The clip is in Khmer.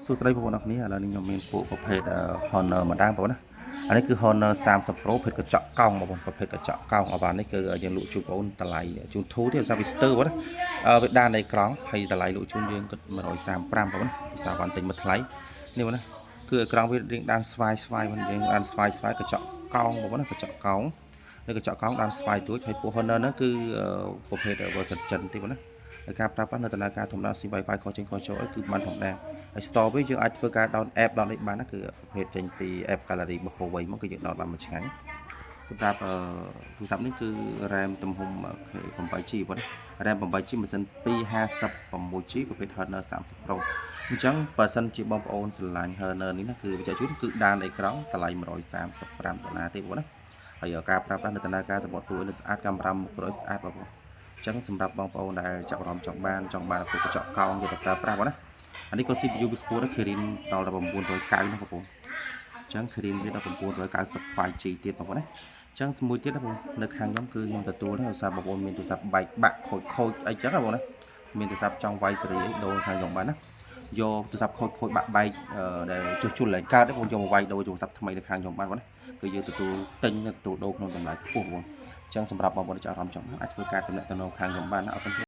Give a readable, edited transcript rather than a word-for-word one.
សួស្តីបងប្អូនអរគ្នាឥឡូវនេះខ្ញុំមានពួកប្រភេទ Honor ម្ដងបងប្អូនណាអានេះគឺ Honor 30 Pro ប្រភេទកញ្ចក់កោងបងប្អូនប្រភេទកញ្ចក់កោងអាវ៉ាន់នេះគឺយើងលក់ជូនបងប្អូនតម្លៃជូនធូរទៀតភាសាវាស្ទើបងប្អូនណាវាដាននៃក្រង់ហើយតម្លៃលក់ជូនយើងគិត135បងប្អូនណាភាសាវ៉ាន់ទិញមួយថ្លៃនេះបងប្អូនណាគឺក្រង់វារៀងដានស្វាយបងយើងដានស្វាយកញ្ចក់កោងបងប្អូនណាកញ្ចក់កោងនេះកញ្ចក់កោងដានស្វាយទួចហើយពួក Honor ហ្នឹងគឺប្រភេទ version ចិនទេបងប្អូនណាហើយការប្រើប្រាស់នៅដំណើរការធម្មតា SIM Wi-Fi ខុសចេញខុសចូលគឺបានធម្មតាហើយ store វិញយើងអាចធ្វើការ down app ដល់នេះបានណាគឺប្រភេទចេញពី app gallery របស់ Huawei មកគឺយើង down បានមួយឆ្ងាញ់សម្រាប់ទូរស័ព្ទនេះគឺ RAM ទំហំ 8GB បងណា RAM 8GB ម៉ាស៊ីន 256GB ប្រភេទ Honor 30 Pro អញ្ចឹងបើសិនជាបងប្អូនស្រឡាញ់ Honor នេះណាគឺវិទ្យាជូនគឺដានអេក្រង់តម្លៃ$135ទេបងណាហើយការប្រើប្រាស់នៅដំណើរការសម្បត្តិទូរស្អាតកាមេរ៉ាមុខក្រោយស្អាតបងប្អូនអញ្ចឹងសម្រាប់បងប្អូនដែលចាប់អារម្មណ៍ចង់បានពួកកញ្ចក់កោងយកទៅប្រើប្រាស់បងណាអានេះក៏ CPU វាខ្ពស់ដែរ Kirin ដល់1990ណាបងប្អូនអញ្ចឹង Kirin វាដល់990 5G ទៀតបងប្អូនណាអញ្ចឹងមួយទៀតណាបងនៅខាងខ្ញុំគឺខ្ញុំទទួលដែរដោយសារបងប្អូនមានទូរស័ព្ទបែកបាក់ខូចអីចឹងណាបងណាមានទូរស័ព្ទចង់វាយសេរីអីដូរខាងខ្ញុំបានណាយកទូរស័ព្ទខូចបាក់បែកដែលជួសជុលឡើងកើតទេបងយកមកវាយដូរទូរស័ព្ទថ្មីនៅខាងខ្ញុំបានបងណាគឺយើងទទួលទិញទទួលដូរក្នុងតម្លៃខ្ពស់បងប្អូនអញ្ចឹងសម្រាប់បងប្អូនដែលចាប់អារម្មណ៍ចង់អាចធ្វើការទំនាក់ទំនងខាងខ្ញុំបានណាអរគុណ